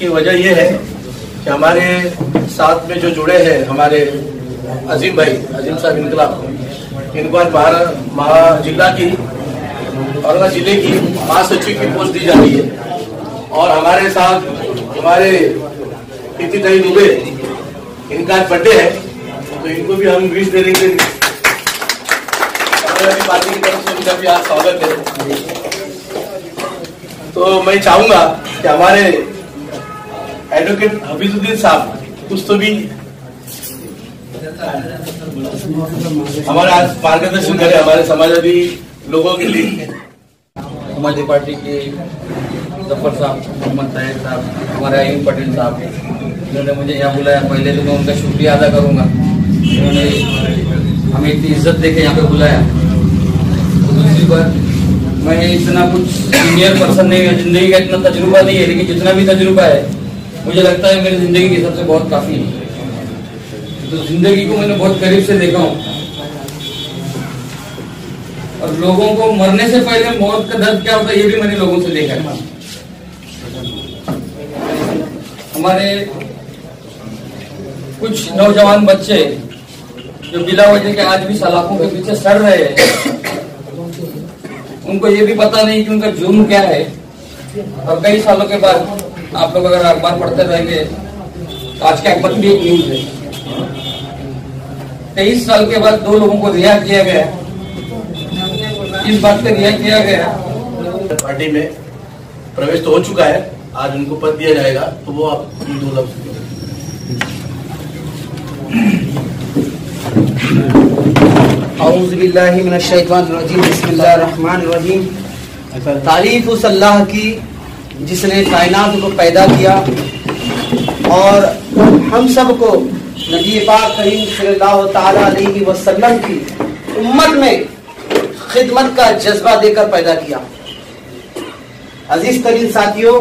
इसकी वजह ये है कि हमारे साथ में जो जुड़े हैं हमारे अजीम भाई, अजीम साहब इनकलाब, इनको आज जिला की औरंगाबाद जिले की महासचिव की पोस्ट दी जा रही है। और हमारे साथ हमारे प्रीति दुबे, इनका आज बर्थडे है, तो इनको भी हम विश दे देंगे। पार्टी की तरफ से उनका भी आज स्वागत है। तो मैं चाहूंगा कि हमारे एडवोकेट हफीजुद्दीन साहब कुछ तो भी हमारे आज मार्गदर्शन करें हमारे समाजवादी लोगों के लिए। समाजवादी पार्टी के जफर साहब, मोहम्मद ताहिर साहब, हमारे अयूब पटेल साहब, जिन्होंने मुझे यहाँ बुलाया, पहले तो मैं उनका शुक्रिया अदा करूंगा। उन्होंने हमें इतनी इज्जत देके यहाँ पे बुलाया। तो दूसरी बात, मैं इतना कुछ सीनियर पर्सन नहीं है, जिंदगी का इतना तजुर्बा नहीं है, लेकिन जितना भी तजुर्बा है मुझे लगता है मेरी जिंदगी के हिसाब से बहुत काफी है। तो जिंदगी को मैंने बहुत करीब से देखा हूँ और लोगों को मरने से पहले मौत का दर्द क्या होता है ये भी मैंने लोगों से देखा है। हमारे कुछ नौजवान बच्चे जो बिला वजह के आज भी सलाखों के पीछे सड़ रहे हैं, उनको ये भी पता नहीं कि उनका जुर्म क्या है। और कई सालों के बाद आप लोग अगर अखबार पढ़ते रहेंगे तो आज के अखबार भी एक न्यूज है, 23 साल के बाद 2 लोगों को रिहा किया गया। इस बात पे रिहा किया गया, पार्टी में प्रवेश तो हो चुका है, आज उनको पद दिया जाएगा, तो वो आप 2 लफ्ज औज़ु बिल्लाहि मिनश शैतानिर रजीम, बिस्मिल्लाहिर रहमानिर रहीम। तारीफ उस अल्लाह की जिसने कायनात को पैदा किया और हम सबको नबी पाक करीम सल्लल्लाहु तआला अलैहि वसल्लम की उम्मत में खिदमत का जज्बा देकर पैदा किया। अजीज तरीन साथियों,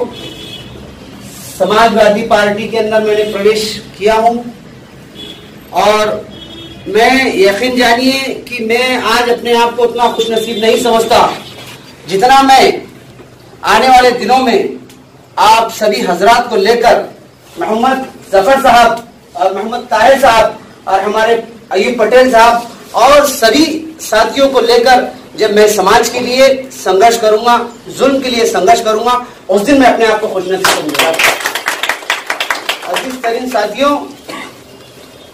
समाजवादी पार्टी के अंदर मैंने प्रवेश किया हूं और मैं यकीन जानिए कि मैं आज अपने आप को उतना खुशनसीब नहीं समझता जितना मैं आने वाले दिनों में आप सभी हजरात को लेकर मोहम्मद जफर साहब और मोहम्मद ताहिर साहब और हमारे अयूब पटेल साहब और सभी साथियों को लेकर जब मैं समाज के लिए संघर्ष करूंगा, जुल्म के लिए संघर्ष करूंगा, उस दिन मैं अपने आप को खुशनसीब समझूंगा। अजीज तरीन साथियों,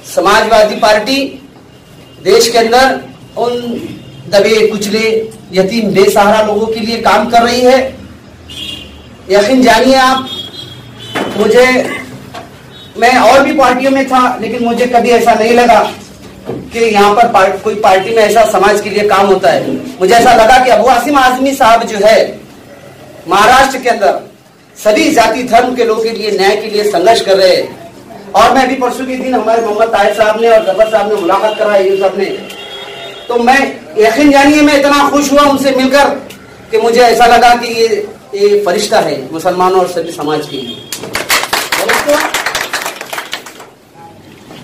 समाजवादी पार्टी देश के अंदर उन दबे कुचले यतीम बेसहारा लोगों के लिए काम कर रही है। यकीन जानिए आप, मैं और भी पार्टियों में था, लेकिन मुझे कभी ऐसा नहीं लगा कि यहाँ पर कोई पार्टी में ऐसा समाज के लिए काम होता है। मुझे ऐसा लगा कि अबू आसिम आजमी साहब जो है महाराष्ट्र के अंदर सभी जाति धर्म के लोगों के लिए न्याय के लिए संघर्ष कर रहे हैं। और मैं अभी परसों के दिन हमारे मोहम्मद ताहिर साहब ने और जफर साहब ने मुलाकात कराई साहब ने, तो मैं यकीन जानिए मैं इतना खुश हुआ उनसे मिलकर कि मुझे ऐसा लगा कि ये फरिश्ता है मुसलमानों और सभी समाज के लिए।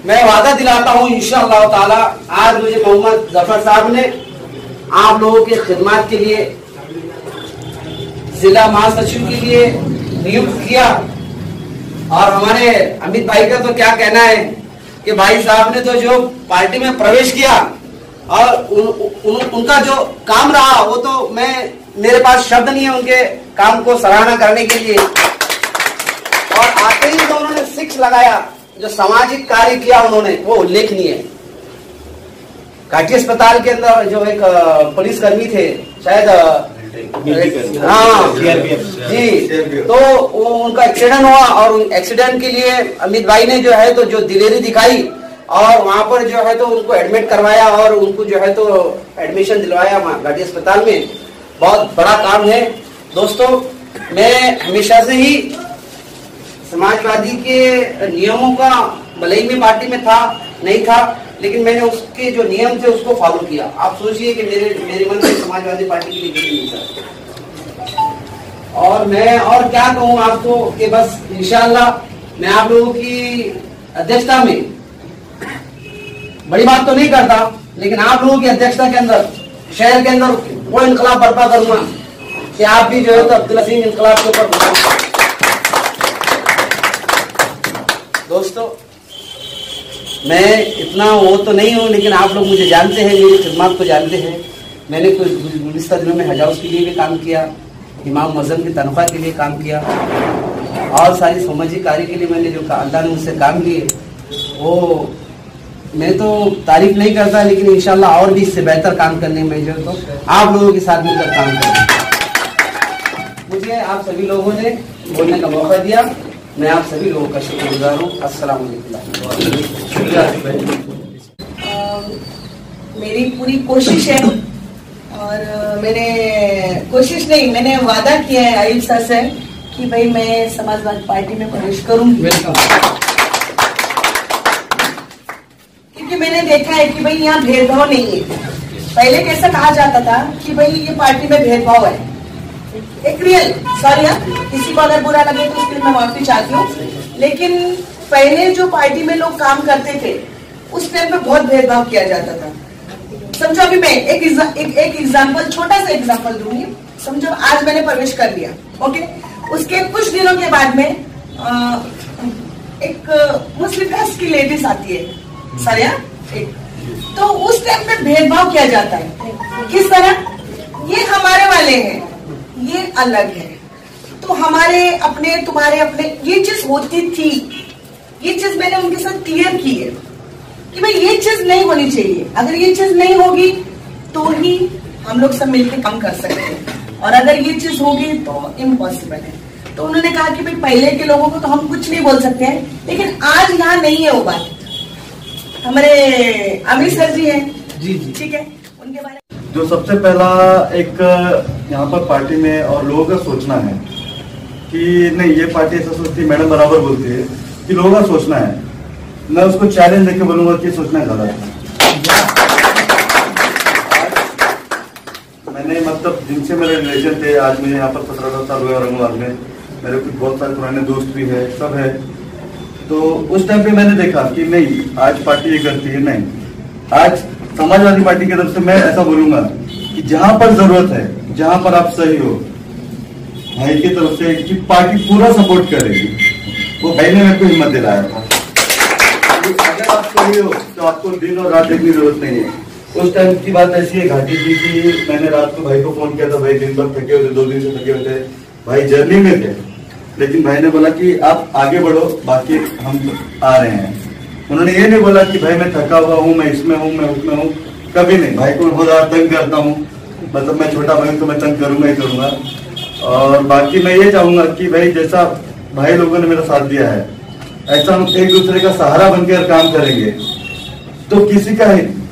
मैं वादा दिलाता हूँ इंशाअल्लाह ताला, आज मुझे मोहम्मद जफर साहब ने आप लोगों की खिदमत के लिए जिला महासचिव के लिए नियुक्त किया। और हमारे अमित भाई का तो क्या कहना है कि भाई साहब ने तो जो पार्टी में प्रवेश किया और उनका जो काम रहा, वो तो मेरे पास शब्द नहीं है उनके काम को सराहना करने के लिए। और आते ही तो उन्होंने 6 लगाया, जो सामाजिक कार्य किया उन्होंने वो उल्लेखनीय है। घाटी अस्पताल के अंदर जो एक पुलिसकर्मी थे, शायद हाँ जी, तो वो उनका एक्सीडेंट हुआ और एक्सीडेंट के लिए अमित भाई ने जो है तो जो दिलेरी दिखाई और वहां पर जो है तो उनको एडमिट करवाया और उनको जो है तो एडमिशन दिलवाया घाटी अस्पताल में। बहुत बड़ा काम है दोस्तों। मैं हमेशा से ही समाजवादी के नियमों का, भले ही मैं पार्टी में था नहीं था, लेकिन मैंने उसके जो नियम थे उसको फॉलो किया। आप सोचिए कि मेरे मन में समाजवादी पार्टी के लिए नहीं था। और मैं और क्या कहूँ आपको कि बस इंशाअल्लाह मैं आप लोगों की अध्यक्षता में, बड़ी बात तो नहीं करता, लेकिन आप लोगों की अध्यक्षता के अंदर शहर के अंदर वो इनकलाब बर्पा करूंगा कि आप भी जो है तो अब्दुल अजीम इनकलाब के ऊपर दोस्तों, मैं इतना वो तो नहीं हूँ, लेकिन आप लोग मुझे जानते हैं, मेरी खिदमत को जानते हैं। मैंने कुछ गुज़िश्ता दिनों में हज हाउस के लिए भी काम किया, इमाम मज़हब की तनख्वाह के लिए काम किया, और सारी सामाजिक कार्य के लिए मैंने जो अल्लाह ने मुझसे काम किए, वो मैं तो तारीफ नहीं करता, लेकिन इंशाल्लाह और भी इससे बेहतर काम करने में जो तो आप लोगों के साथ मिलकर काम करें। मुझे आप सभी लोगों ने बोलने का मौका दिया, मैं आप सभी लोगों का शुक्रगुजार हूँ। अस्सलाम वालेकुम। मेरी पूरी कोशिश है, और मैंने वादा किया है आयुब सर से कि भाई मैं समाजवादी पार्टी में प्रवेश करूंगी, क्योंकि मैंने देखा है कि भाई यहाँ भेदभाव नहीं है। पहले कैसा कहा जाता था कि भाई ये पार्टी में भेदभाव है, एक रियल सॉरी किसी को अगर बुरा लगे तो उसके लिए मैं माफी चाहती हूँ, लेकिन पहले जो पार्टी में लोग काम करते थे उस टाइम पे बहुत भेदभाव किया जाता था। समझो अभी मैं एक एग्जाम्पल, छोटा सा एग्जाम्पल दूंगी। समझो आज मैंने प्रवेश कर लिया, ओके, उसके कुछ दिनों के बाद में एक मुस्लिम कास्ट की लेडीज आती है सारिया, तो उस टाइम पे भेदभाव किया जाता है। किस तरह? ये हमारे वाले हैं, ये अलग है, तो हमारे अपने तुम्हारे अपने, ये चीज होती थी। ये चीज मैंने उनके साथ क्लियर की है कि भाई ये चीज नहीं होनी चाहिए। अगर ये चीज नहीं होगी तो ही हम लोग सब मिलकर काम कर सकते हैं, और अगर ये चीज होगी तो इम्पॉसिबल है। तो उन्होंने कहा कि भाई पहले के लोगों को तो हम कुछ नहीं बोल सकते हैं, लेकिन आज यहाँ नहीं है वो बात। हमारे आमिर सर जी हैं, जी जी, ठीक है, उनके बारे में जो सबसे पहला एक यहाँ पर पार्टी में और लोगों का सोचना है कि नहीं ये पार्टी ऐसा सोचती है, मैडम बराबर बोलती है कि लोगों का सोचना है। मैं उसको चैलेंज देके बोलूंगा कि सोचना गलत है। मैंने मतलब जिनसे मेरे रिलेशन थे, आज मुझे यहाँ पर 17 साल हुए औरंगाबाद में, मेरे कुछ बहुत सारे पुराने दोस्त भी है, सब है। तो उस टाइम पे मैंने देखा कि नहीं आज पार्टी ये करती है, नहीं आज समाजवादी पार्टी की तरफ से मैं ऐसा बोलूंगा कि जहां पर जरूरत है, जहां पर आप सही हो, भाई की तरफ से कि पार्टी पूरा सपोर्ट करेगी। वो भाई ने मेरे को हिम्मत दिलाया था। अगर आप सही हो तो आपको दिन और रात देखने की जरूरत नहीं है। उस टाइम की बात ऐसी है घाटी थी कि मैंने रात को भाई को फोन किया था, भाई दिन भर थके हुए थे, 2 दिन से थके हुए थे, भाई जर्नी में थे, लेकिन भाई ने बोला कि आप आगे बढ़ो, बाकी हम आ रहे हैं। उन्होंने ये नहीं बोला कि भाई मैं थका हुआ हूँ, मैं इसमें हूँ, मैं उसमें हूँ, कभी नहीं। भाई को बहुत ज्यादा तंग करता हूँ, मतलब मैं छोटा भाई तो मैं तंग करूंगा ही करूंगा। और बाकी मैं ये चाहूंगा कि भाई जैसा भाई लोगों ने मेरा साथ दिया है, ऐसा हम एक दूसरे का सहारा बनकर काम करेंगे तो किसी का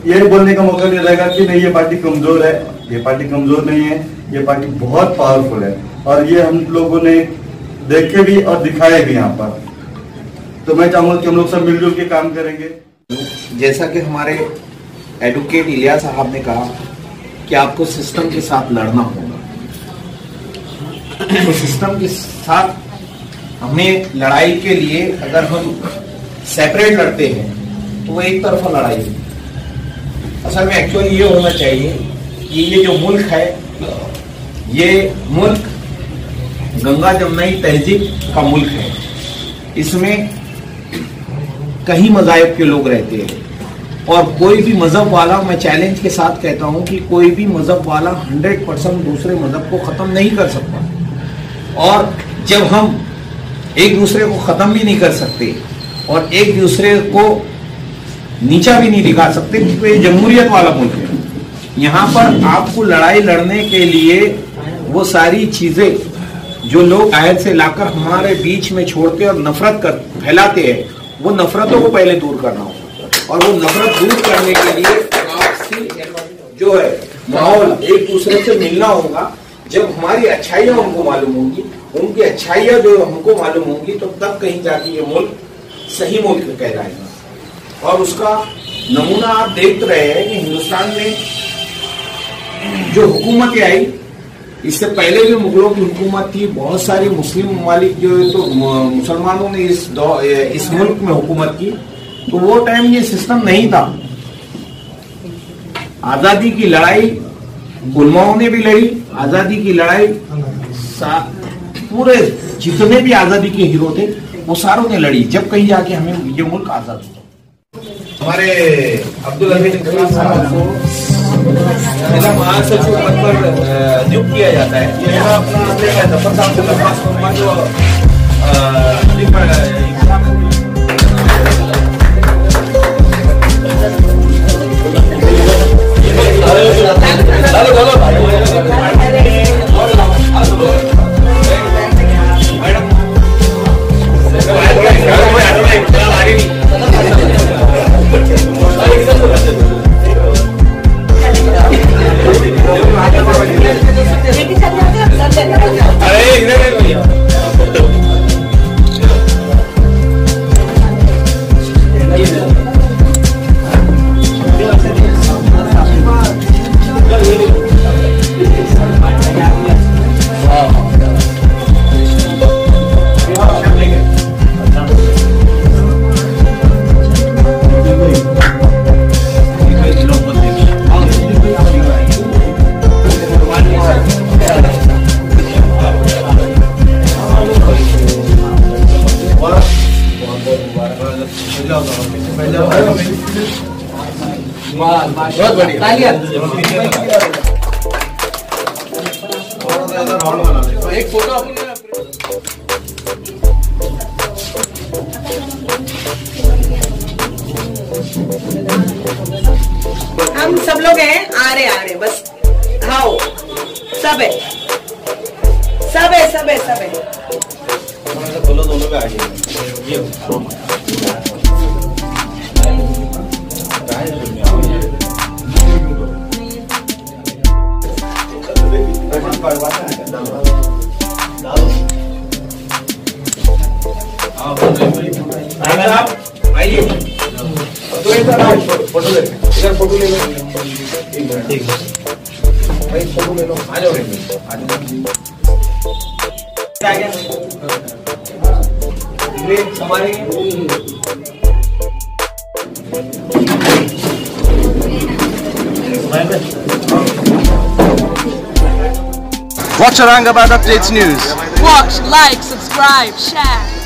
ये बोलने का मौका नहीं रहेगा कि नहीं ये पार्टी कमजोर है। ये पार्टी कमजोर नहीं है, ये पार्टी बहुत पावरफुल है, और ये हम लोगों ने देखे भी और दिखाए भी यहाँ पर। तो मैं चाहूंगा कि हम लोग सब मिलजुल के काम करेंगे। जैसा कि हमारे एडवोकेट इलिया साहब ने कहा कि आपको सिस्टम के साथ लड़ना होगा, तो सिस्टम के साथ हमें लड़ाई के लिए अगर हम सेपरेट लड़ते हैं तो वो एक तरफा लड़ाई है। असल में एक्चुअली ये होना चाहिए कि ये जो मुल्क है, ये मुल्क गंगा जमुनाई तहजीब का मुल्क है। इसमें कई मज़ाहिब के लोग रहते हैं, और कोई भी मजहब वाला, मैं चैलेंज के साथ कहता हूं कि कोई भी मजहब वाला 100% दूसरे मजहब को खत्म नहीं कर सकता। और जब हम एक दूसरे को खत्म भी नहीं कर सकते और एक दूसरे को नीचा भी नहीं दिखा सकते, क्योंकि ये जमहूरियत वाला मुल्क है। यहाँ पर आपको लड़ाई लड़ने के लिए वो सारी चीजें जो लोग आयत से लाकर हमारे बीच में छोड़ते और नफरत फैलाते हैं, वो नफरतों को पहले दूर करना होगा। और वो नफरत दूर करने के लिए आपसी जो है माहौल, एक दूसरे से मिलना होगा। जब हमारी अच्छाइयाँ उनको मालूम होंगी, उनकी अच्छाइयाँ जो हमको मालूम होंगी, तो तब कहीं जाके ये मुल्क सही मुल्क कहलाएगा। और उसका नमूना आप देख रहे हैं कि हिंदुस्तान में जो हुकूमतें आई, इससे पहले भी मुगलों की हुकूमत थी, बहुत सारी मुस्लिम ममालिक जो है तो मुसलमानों ने इस मुल्क में हुकूमत की, तो वो टाइम ये सिस्टम नहीं था। आजादी की लड़ाई उलमाओं ने भी लड़ी, आजादी की लड़ाई पूरे जितने भी आजादी के हीरो थे वो सारों ने लड़ी, जब कहीं जाके हमें ये मुल्क आजाद हुआ। हमारे अब्दुल हमीद इंकलाब साहब को जिला महासचिव पद पर नियुक्त किया जाता है। ये अपना जफर साहब से दरख्वास्त करूंगा जो बहुत बढ़िया। एक फोटो हम सब लोग हैं, आ रहे बस। हाँ सब है। बोलो दोनों पे आगे ये आइए फोटो ले, इधर फोटो ले लो। ठीक है भाई, फोटो ले लो। आ जाओ हमारे Watch Aurangabad Updates News. Watch, like, subscribe, share.